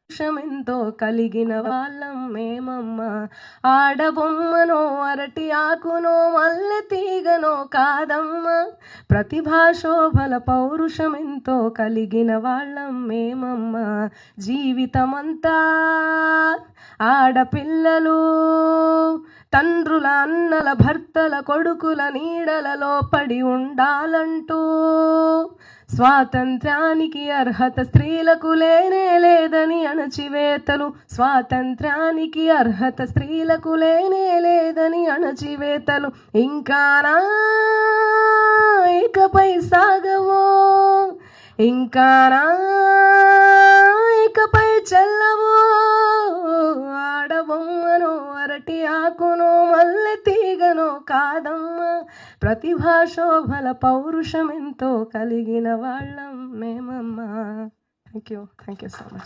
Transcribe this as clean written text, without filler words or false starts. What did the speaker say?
పౌరుషమెంతో కలిగిన వాళ్ళం మేమమ్మా. ఆడబొమ్మనో అరటి ఆకునో మల్లె తీగనో కాదమ్మా, ప్రతిభాశోభల పౌరుషమెంతో కలిగిన వాళ్ళం మేమమ్మా. జీవితమంతా ఆడపిల్లలు తండ్రుల అన్నల భర్తల కొడుకుల నీడలలో పడి ఉండాలంటూ, స్వాతంత్ర్యానికి అర్హత స్త్రీలకు లేనే లేదని అణచివేతలు, స్వాతంత్ర్యానికి అర్హత స్త్రీలకు లేనే లేదని అణచివేతలు ఇంకానా ఇకపై సాగవో, ఇంకానా ఇకపై చెల్లవో. ఆడబొమ్మనో అరటి ఆకునో మల్లె తీగనో కాదమ్మా, ప్రతిభాశోభల పౌరుషమెంతో కలిగిన వాళ్ళం మేమమ్మా. Thank you so much.